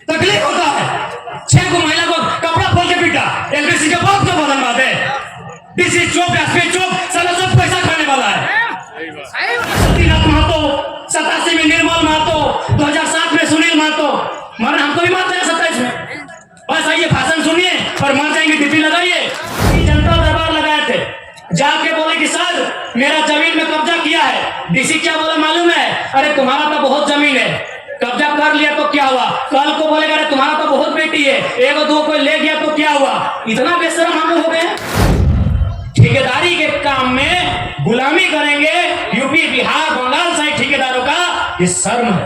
तकलीफ होता है। 6 को महिला को कपड़ा खोल के पीटा, एलबीसी के बाप को बदल बात है। डीसी चौक, एसपी चौक, साला सब पैसा खाने वाला है। सतीनाथ महतो, 87 में निर्मल महतो, 2007 में सुनील महतो, मगर हमको भी मारते हैं 27 में। बस आइए भाषण सुनिए और मर जाएंगे, डीपी लगाइए। जनता दरबार लगाए थे, जाके बोले कि सर मेरा जमीन में कब्जा किया है। डीसी क्या बोला मालूम है? अरे तुम्हारा तो बहुत जमीन है, कब्जा कर लिया तो क्या हुआ? कल को बोलेगा अरे तुम्हारा तो बहुत बेटी है, एक दो कोई ले गया तो क्या हुआ? इतना बेशरम हम हो गए। ठेकेदारी के काम में गुलामी करेंगे यूपी, बिहार, बंगाल से ठेकेदारों का, ये शर्म है।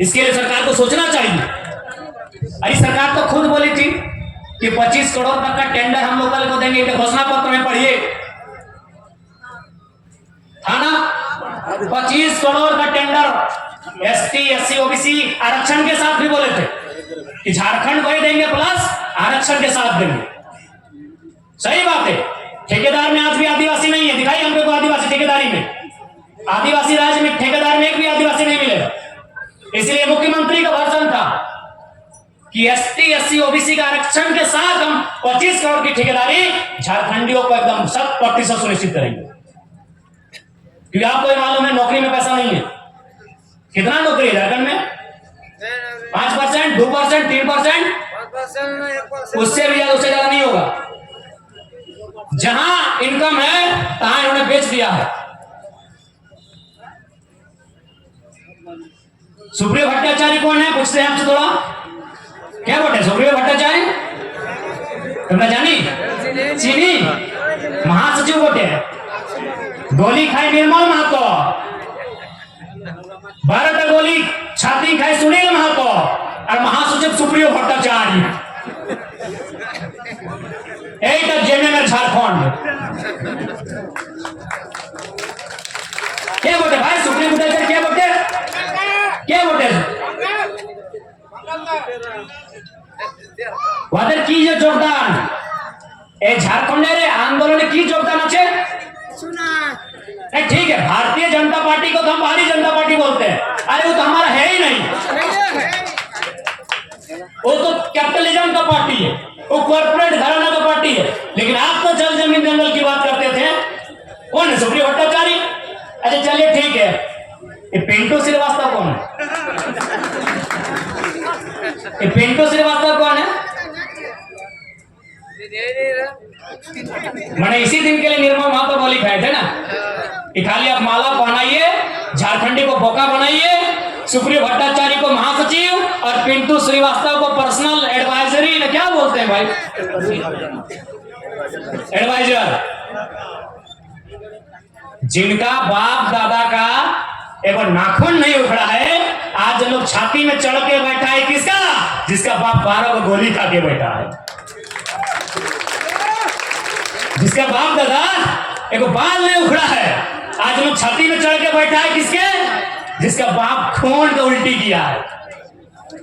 इसके लिए सरकार को सोचना चाहिए। अरे सरकार तो खुद बोली थी कि 25 करोड़ तक का टेंडर हम लोकल को देंगे, घोषणा पत्र में पढ़िए, था ना? 25 करोड़ का टेंडर एसटी, एससी, ओबीसी आरक्षण के साथ भी बोले थे कि झारखंड को ही देंगे प्लस आरक्षण के साथ देंगे। सही बात है। ठेकेदार में आज भी आदिवासी नहीं है, दिखाई हमको आदिवासी ठेकेदारी में। आदिवासी राज्य में ठेकेदार में एक भी आदिवासी नहीं मिलेगा। इसलिए मुख्यमंत्री का भाषण था कि एसटी, एससी, ओबीसी का आरक्षण के साथ हम 25 करोड़ की ठेकेदारी झारखंडियों को एकदम 100% सुनिश्चित करेंगे। क्योंकि आपको मालूम है नौकरी में पैसा नहीं है। कितना नौकरी है झारखंड में? 5%, 2%, 3%, उससे भी ज्यादा, उससे ज्यादा नहीं होगा। जहां इनकम है तहां इन्होंने बेच दिया है। सुप्रियो भट्टाचार्य कौन है? पूछते हैं आपसे थोड़ा, क्या बोलते? सुप्रियो भट्टाचार्य तुमने जानी? चीनी महासचिव बोलते हैं। गोली खाई निर्मल महतो, 12 गोली छाती खाई सुनील महतो, और महासचिव सुप्रियो भट्टाचार्य। एक जेएमएम झारखंड। क्या बोलते भाई? सुप्रियो भट्टाचार्य क्या बोलते? क्या बोलते? वादर की जो योगदान ए झारखंड आंदोलन की योगदान अच्छे नहीं, ठीक है। भारतीय जनता पार्टी को तो हम भारी जनता पार्टी बोलते हैं। अरे वो तो हमारा है ही नहीं, वो तो कैपिटलिज्म का पार्टी है, वो कॉर्पोरेट घराना का पार्टी है। लेकिन आप तो जल जमीन जंगल की बात करते थे। कौन है सुप्रियो भट्टाचार्य? अच्छा चलिए ठीक है, ये पिंटू श्रीवास्तव कौन है? ये पिंटू श्रीवास्तव कौन है? मैंने इसी दिन के लिए निर्मल महतो बोली खाए थे ना कि खाली आप माला पहनाइए, झारखंडी को बोका बनाइए, सुप्रियो भट्टाचार्य को महासचिव और पिंटू श्रीवास्तव को पर्सनल एडवाइजरी, क्या बोलते हैं भाई, एडवाइजर। जिनका बाप दादा का एक बार नाखून नहीं उखड़ा है, आज लोग छाती में चढ़ के बैठा है। किसका? जिसका बाप 12 को गोली खा के बैठा है। जिसका बाप दादा एक बाल नहीं उखड़ा है, आज लोग छाती में चढ़ के बैठा है। किसके? जिसका बाप खून का उल्टी किया है।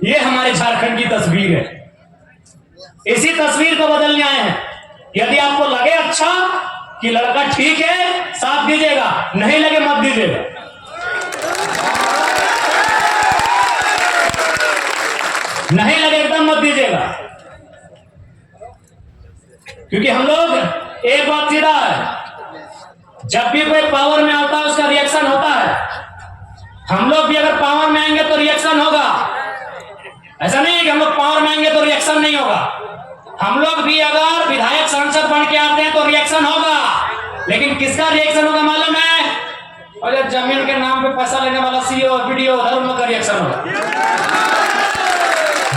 ये हमारे झारखंड की तस्वीर है। इसी तस्वीर को बदलने आए हैं। यदि आपको लगे अच्छा कि लड़का ठीक है, साथ दीजिएगा, नहीं लगे मत दीजिएगा। नहीं लगे एकदम मत दीजिएगा। क्योंकि हम लोग एक बात सीधा है, जब भी कोई पावर में आता है उसका रिएक्शन होता है। हम लोग भी अगर पावर में आएंगे तो रिएक्शन होगा। ऐसा नहीं है कि हम लोग पावर में आएंगे तो रिएक्शन नहीं होगा। हम लोग भी अगर विधायक सांसद बन के आते हैं तो रिएक्शन होगा। लेकिन किसका रिएक्शन होगा मालूम है? और जमीन के नाम पे पैसा लेने वाला सीईओ, वीडियो, उधर उन लोग का रिएक्शन होगा।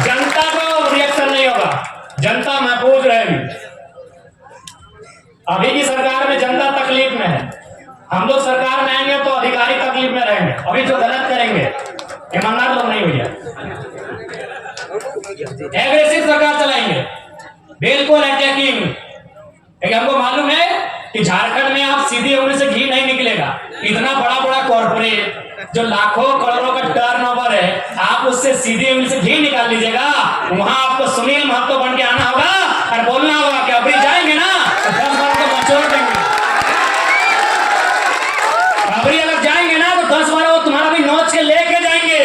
जनता को रिएक्शन नहीं होगा। जनता महफूज रहेगी। अभी की सरकार में जनता तकलीफ में है। हम लोग सरकार में आएंगे तो अधिकारी तकलीफ में रहेंगे। अभी जो गलत करेंगे ईमानदार लोग नहीं भैया, एग्रेसिव सरकार चलाएंगे, बिल्कुल अटैकिंग। लेकिन हमको मालूम है कि झारखंड में आप सीधी उंगली से घी नहीं निकलेगा। इतना बड़ा बड़ा कॉर्पोरेट जो लाखों करोड़ों का टर्नओवर है, आप उससे सीधी उंगली से घी निकाल लीजिएगा। वहां आपको सुनील महतो बन के आना होगा और बोलना होगा कि अभी जाएंगे ना तो 10 बार को बचोड़ देंगे। अभी अगर जाएंगे ना तो 10 बार वो तुम्हारा भी नोच के लेके जाएंगे।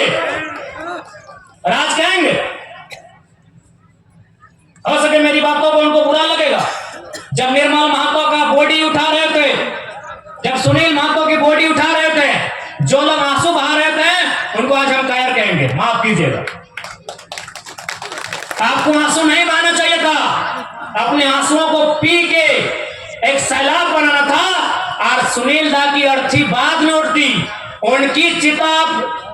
कहेंगे, माफ कीजिएगा। आपको आंसू नहीं बहाना चाहिए था, अपने आंसुओं को पी के एक सैलाब बनाना था। और सुनील दा की अर्थी बाद में उठती, उनकी चिता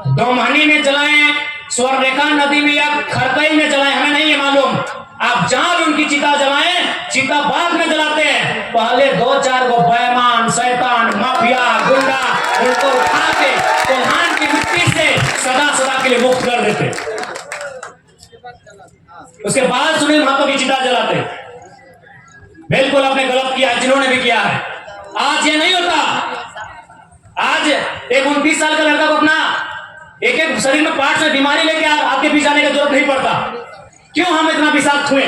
दोमहनी में जलाएं, स्वर्णरेखा नदी में या खरकई में जलाएं, हमें नहीं है मालूम। आप जहां भी उनकी चिता जलाएं, चिता बाद में जलाते हैं, पहले 2-4 को बेईमान, शैतान, माफिया, गुंडा उनको उठा के कोल्हान की मिट्टी से सदा सदा के लिए मुक्त कर देते, उसके बाद सुनील महतो की चिता जलाते। बिल्कुल आपने गलत किया है, जिन्होंने भी किया है। आज ये नहीं होता। आज एक 29 साल का लड़का को अपना एक शरीर में पार्ट में बीमारी लेके आपके पीछे आने की जरूरत नहीं पड़ता। क्यों हम इतना विषाक्त हुए?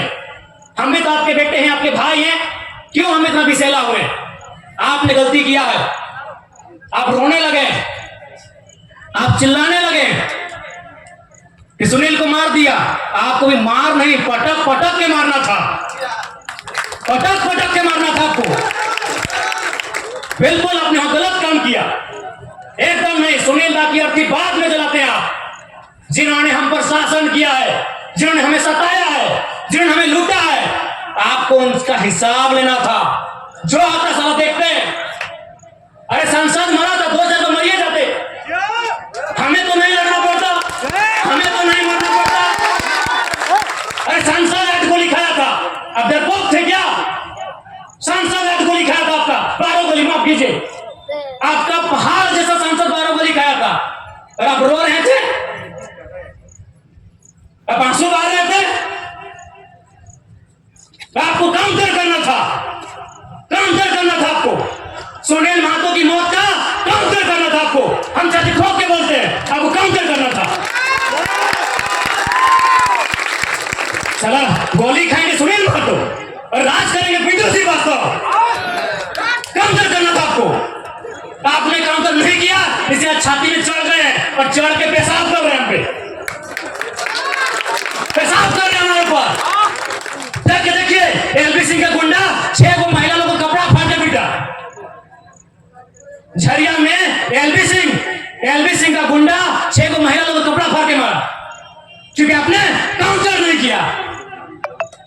हम भी तो आपके बेटे हैं, आपके भाई हैं, क्यों हम इतना विषैला हुए? आपने गलती किया है, आप रोने लगे, आप चिल्लाने लगे कि सुनील को मार दिया। आपको भी मार नहीं, पटक पटक के मारना था, पटक पटक के मारना था आपको। बिल्कुल आपने गलत काम किया, एकदम नहीं। सुनील दा की अर्थी बाद में जलाते हैं आप, जिन्होंने हम पर शासन किया है, जिन्होंने हमें सताया है, जिन्होंने हमें लूटा है, आपको उनका हिसाब लेना था। जो आता साला देखते हैं, अरे सांसद मरा था, 2 जगह मरिए जाते, हमें तो नहीं लड़ना पड़ता, हमें तो नहीं मरना पड़ता। अरे सांसद आज गोली खाया था, अब डरपोक थे क्या? सांसद आज गोली खाया था आपका, 12 गोली, माफ कीजिए, आपका पहाड़ जैसा सांसद 12 गोली खाया था, और आप रो रहे थे, आप आंसू बहा रहे थे। आपको काउंटर करना था, काउंटर करना था आपको। सुनील महतो की मौत का काउंटर करना था आपको। हम चाची ठोक के बोलते हैं, आपको काउंटर करना था। चला गोली खाएंगे सुनील महतो और राज करेंगे पिंटू श्रीवास्तव, काउंटर करना था आपको। आपने काउंटर नहीं किया, इसलिए छाती में चढ़ गए और चढ़ के पेशाब कर रहे हैं हम पे, पेशाब कर रहे हैं हमारे ऊपर। देखिए एलबी सिंह का गुंडा 6 को महिला लोगों को कपड़ा फाड़ के पीटा। झरिया में एलबी सिंह का गुंडा 6 को महिला लोगों को कपड़ा फाड़ के मारा, क्योंकि आपने काउंटर नहीं किया।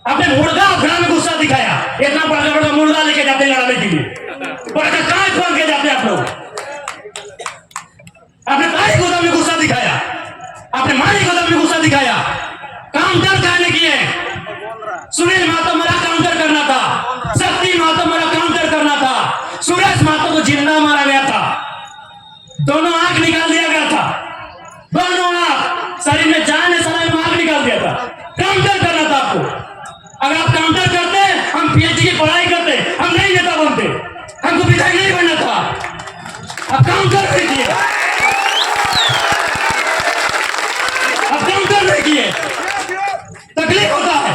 आपने मुर्गा घड़ा में गुस्सा दिखाया, इतना बड़ा मुर्गा लेके जाते हैं लड़ाने के लिए, बड़ा काय खोल के जाते हैं आप लोग। आपने ताई गोदाम में गुस्सा दिखाया, आपने मारी गोदाम में गुस्सा दिखाया, काउंटर करने किए। सुनील महतो मरा, काउंटर करना था। शक्ति महतो मरा, काउंटर करना था। सुरेश महतो को जिंदा मारा गया था, दोनों आंख निकाल दिया गया था, दोनों आंख, शरीर में जान है, शरीर में आंख निकाल दिया था। काउंटर करना था आपको। अगर आप काउंटर करते, हम पीएचडी की पढ़ाई करते, हम नहीं नेता बनते, हमको विधायक नहीं बनना था। अब काउंटर नहीं किए, अब काउंटर नहीं किए, तकलीफ होता है।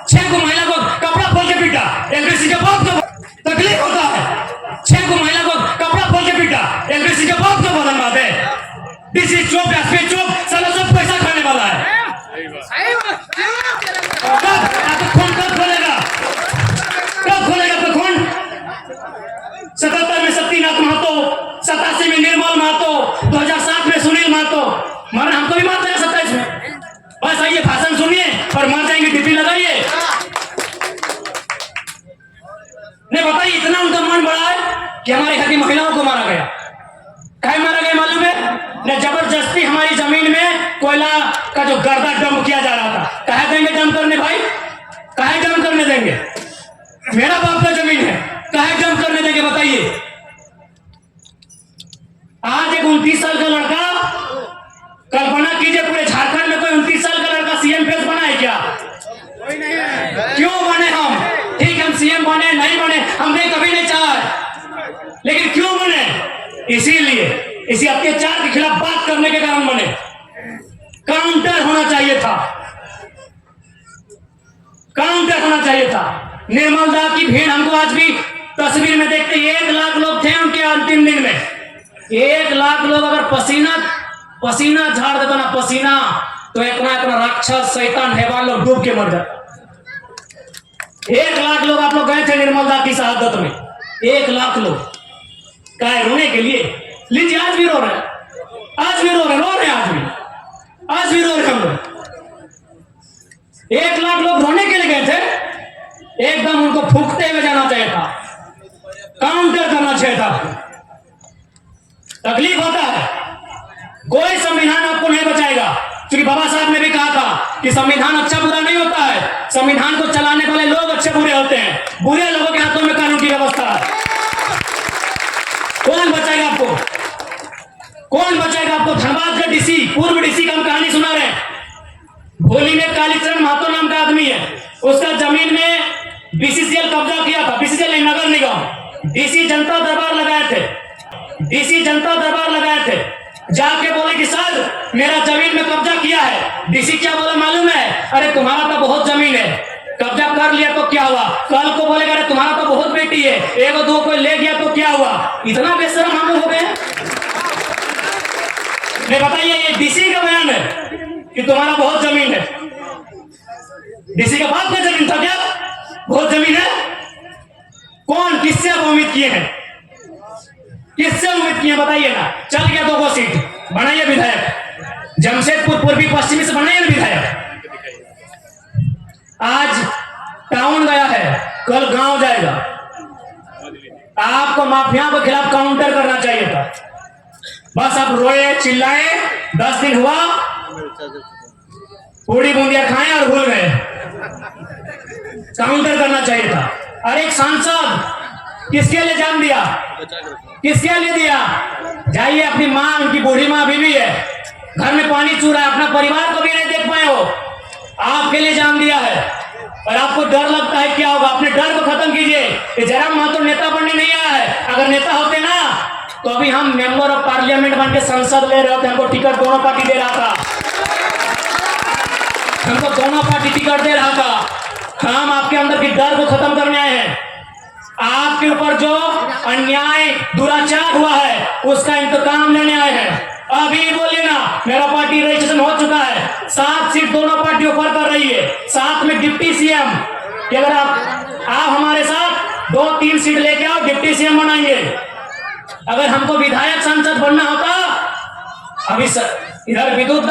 6 को महिला को कपड़ा खोल के पीटा, एलबीसी के बाप को तकलीफ होता है। 6 को महिला को कपड़ा खोल के पीटा, एलबीसी के बाप को बदल बात है। डीसी चौक, एसपी चौक, साला सब पैसा खाने वाला है। कब खोलेगा, कब खोलेगा तो खून? 77 में शक्तिनाथ महतो, 87 में निर्मल महतो, 2007 में सुनील महतो, मगर हमको भी मारते हैं 27 में। बस आइए भाषण सुनिए और मर जाएंगे, ड्यूटी लगाइए। नहीं बताइए, इतना उनका मन बड़ा है कि हमारे घर की महिलाओं को मारा गया। कहीं मारा गया मालूम है? न जबरदस्ती हमारी जमीन में कोयला का जो गर्दा डंप किया जा रहा था, कहे देंगे डंप करने भाई, कहे डंप करने देंगे? मेरा बाप का जमीन है, कहे डंप करने देंगे बताइए? आज एक 29 साल का लड़का, कल्पना कीजिए पूरे झारखंड में कोई 29 साल का लड़का सीएम फेस बना है क्या? कोई नहीं है। क्यों बने हम? ठीक है, हम सीएम बने, नहीं बने, हमने कभी नहीं चाहा, लेकिन क्यों बने? इसीलिए इसी अत्याचार के खिलाफ बात करने के कारण बने। काउंटर होना चाहिए था, काउंटर होना चाहिए था। निर्मल दा की भीड़ हमको आज भी तस्वीर में देखते, 1 लाख लोग थे उनके अंतिम दिन में। 1 लाख लोग अगर पसीना झाड़ देता ना, पसीना, तो इतना राक्षस शैतान हैवान लोग डूब के मर जाता। 1 लाख लोग आप लोग गए थे निर्मल दा की शहादत में, 1 लाख लोग काय रोने के लिए। लीजिए आज भी रो रहे हैं, आज भी रो रहे हैं आज भी। आज भी रो रहे हम लोग। 1 लाख लोग रोने के लिए गए थे, एकदम उनको फूंकते हुए जाना चाहिए था, काउंटर करना चाहिए था। तकलीफ होता है, कोई संविधान आपको नहीं बचाएगा, क्योंकि बाबा साहब ने भी कहा था कि संविधान अच्छा बुरा नहीं होता है, संविधान को चलाने वाले लोग अच्छे बुरे होते हैं, बुरे लोगों के हाथों में कानून की व्यवस्था है। कौन बचाएगा आपको? कौन बचाएगा आपको? धनबाद का डीसी, पूर्व डीसी का हम कहानी सुना रहे हैं। भोली में कालीचरण महतो नाम का आदमी है, उसका जमीन में बीसीसीएल कब्जा किया था, बीसीसीएल नगर निगम। डीसी जनता दरबार लगाए थे, डीसी जनता दरबार लगाए थे, जाके बोले कि सर मेरा जमीन में कब्जा किया है। डीसी क्या बोला मालूम है? अरे तुम्हारा तो बहुत जमीन है, कब्जा कर लिया तो क्या हुआ? कल को बोलेगा अरे तुम्हारा तो बहुत बेटी है, 1-2 कोई ले गया तो क्या हुआ? इतना बेशरम हम लोग हो गए। बताइए, ये डीसी का बयान है कि तुम्हारा बहुत जमीन है। डीसी का बाप का जमीन था क्या? बहुत जमीन है? कौन, किससे आप उम्मीद किए हैं? किससे उम्मीद किए बताइए ना? चल गया 2 सीट, बनाइए विधायक, जमशेदपुर पूर्वी पश्चिमी से बनाइए विधायक। आज टाउन गया है, कल गांव जाएगा। आपको माफिया के खिलाफ काउंटर करना चाहिए था, बस आप रोए चिल्लाए, 10 दिन हुआ, पूरी बूंदिया खाएं और भूल गए। काउंटर करना चाहिए था। अरे एक सांसद किसके लिए जान दिया? किसके लिए दिया? जाइए, अपनी माँ, उनकी बूढ़ी माँ बीवी है, घर में पानी चू रहा है, अपना परिवार को भी नहीं देख पाए हो, आपके लिए जान दिया है। और आपको डर लगता है क्या होगा? अपने डर को खत्म कीजिए। जयराम महतो नेता बनने नहीं आया है, अगर नेता होते ना तो अभी हम मेंबर ऑफ पार्लियामेंट बन के संसद ले रहे होते। हमको टिकट दोनों पार्टी दे रहा था, हमको दोनों पार्टी टिकट दे रहा था। हम आपके अंदर की डर को खत्म करने आए हैं। आपके ऊपर जो अन्याय दुराचार हुआ है उसका इंतकाम लेने आए हैं। अभी बोलिए ना, मेरा पार्टी रजिस्ट्रेशन हो चुका है, 7 सीट दोनों पार्टी ऑफर कर रही है, साथ में डिप्टी सीएम कि अगर आप हमारे साथ 2-3 सीट लेके आओ, डिप्टी सीएम बनाएंगे। अगर हमको विधायक सांसद बनना होता, अभी इधर विद्युत